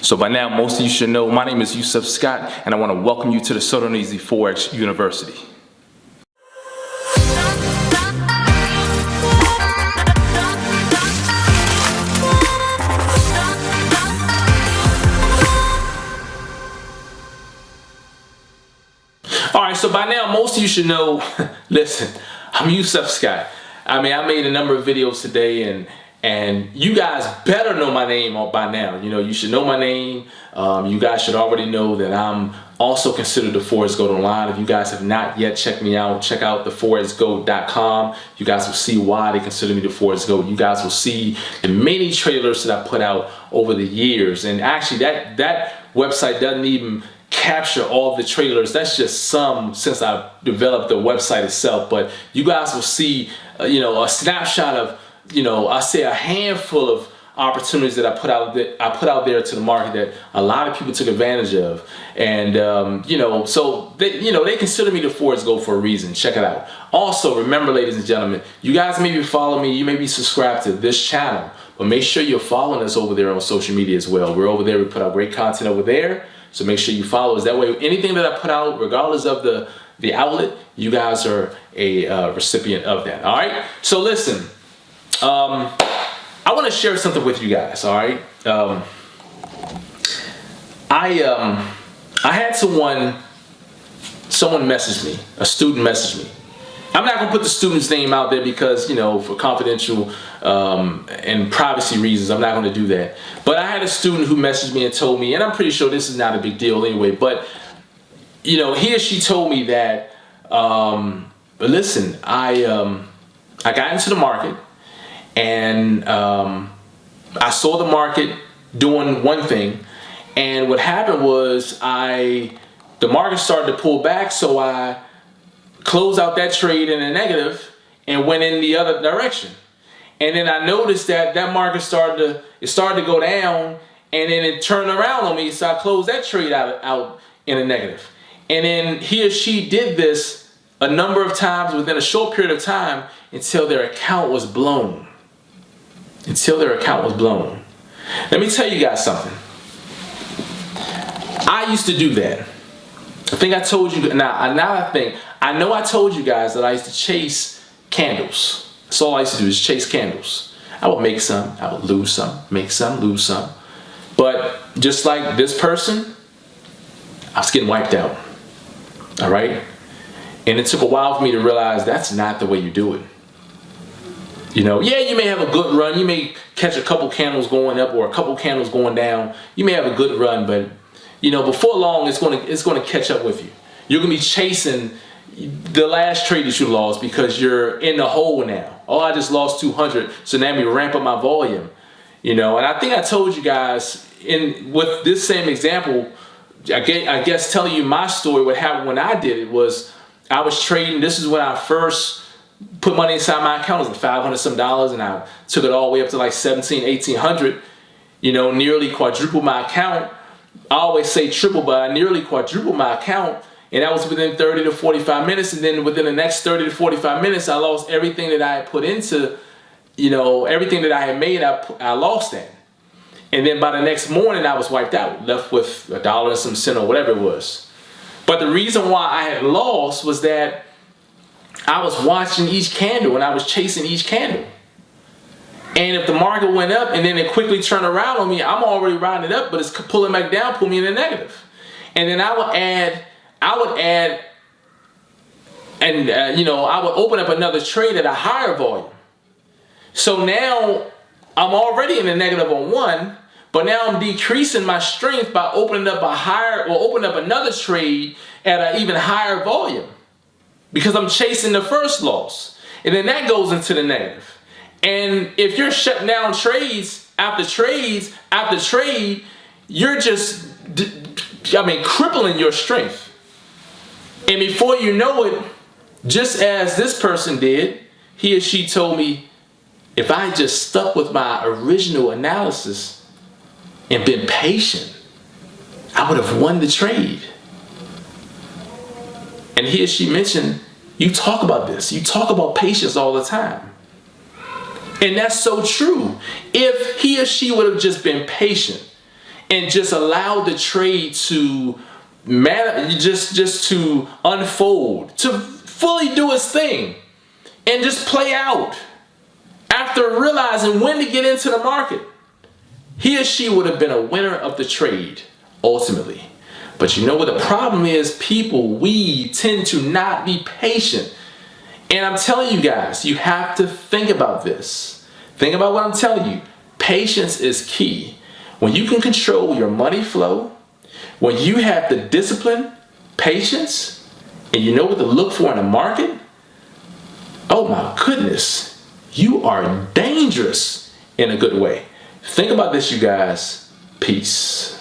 So by now, most of you should know, my name is Yusef Scott, and I want to welcome you to the SodarneasyForex University. All right, so by now, most of you should know, listen, I'm Yusef Scott. I mean, I made a number of videos today, and you guys better know my name by now. You know, you should know my name. You guys should already know that I'm also considered the Forex GOAT online. If you guys have not yet checked me out, check out the forex-goat.com. You guys will see why they consider me the Forex GOAT. You guys will see the many trailers that I put out over the years. And actually, that website doesn't even capture all the trailers. That's just some since I developed the website itself. But you guys will see, a snapshot of, I say a handful of opportunities that I put out there to the market that a lot of people took advantage of. And so they consider me the Forex GOAT for a reason. Check it out. Also, remember, ladies and gentlemen, you guys may be following me, you may be subscribed to this channel, but make sure you're following us over there on social media as well. We're over there, we put out great content over there. So make sure you follow us. That way, anything that I put out, regardless of the outlet, you guys are a recipient of that. All right. So listen, I want to share something with you guys. All right. I had someone message me, a student message me. I'm not gonna put the student's name out there because, for confidential and privacy reasons, I'm not gonna do that. But I had a student who messaged me and told me, and I'm pretty sure this is not a big deal anyway, but he or she told me that, listen, I got into the market and I saw the market doing one thing, and what happened was the market started to pull back, so I closed out that trade in a negative and went in the other direction. And then I noticed that market started to go down, and then it turned around on me, so I closed that trade out in a negative. And then he or she did this a number of times within a short period of time until their account was blown. Let me tell you guys something. I used to do that. I think I told you, I know I told you guys that I used to chase candles. That's all I used to do is chase candles. I would make some, I would lose some, make some, lose some. But just like this person, I was getting wiped out. All right? And it took a while for me to realize that's not the way you do it. Yeah, you may have a good run. You may catch a couple candles going up or a couple candles going down. You may have a good run, but before long, it's going to catch up with you. You're going to be chasing the last trade that you lost because you're in the hole now. Oh, I just lost 200, so now let me ramp up my volume. And I think I told you guys with this same example, I guess telling you my story, what happened when I did it was I was trading. This is when I first put money inside my account. It was like $500 some, and I took it all the way up to like 1,800, nearly quadrupled my account. I always say triple, but I nearly quadrupled my account, and that was within 30 to 45 minutes. And then within the next 30 to 45 minutes, I lost everything that I had put into, everything that I had made, I lost that. And then by the next morning, I was wiped out, left with $1 and some cent or whatever it was. But the reason why I had lost was that I was watching each candle and I was chasing each candle. And if the market went up and then it quickly turned around on me, I'm already riding it up, but it's pulling back down, pulling me in the negative. And then I would add, and I would open up another trade at a higher volume. So now I'm already in the negative on one, but now I'm decreasing my strength by opening up another trade at an even higher volume because I'm chasing the first loss. And then that goes into the negative. And if you're shutting down trades after trade, you're just, crippling your strength. And before you know it, just as this person did, he or she told me, if I just stuck with my original analysis and been patient, I would have won the trade. And he or she mentioned, you talk about this. You talk about patience all the time. And that's so true. If he or she would have just been patient and just allowed the trade to just to unfold, to fully do its thing and just play out, after realizing when to get into the market, he or she would have been a winner of the trade ultimately. But you know what the problem is? People, we tend to not be patient. And I'm telling you guys, you have to think about this. Think about what I'm telling you. Patience is key. When you can control your money flow, when you have the discipline, patience, and you know what to look for in the market, oh my goodness, you are dangerous in a good way. Think about this, you guys. Peace.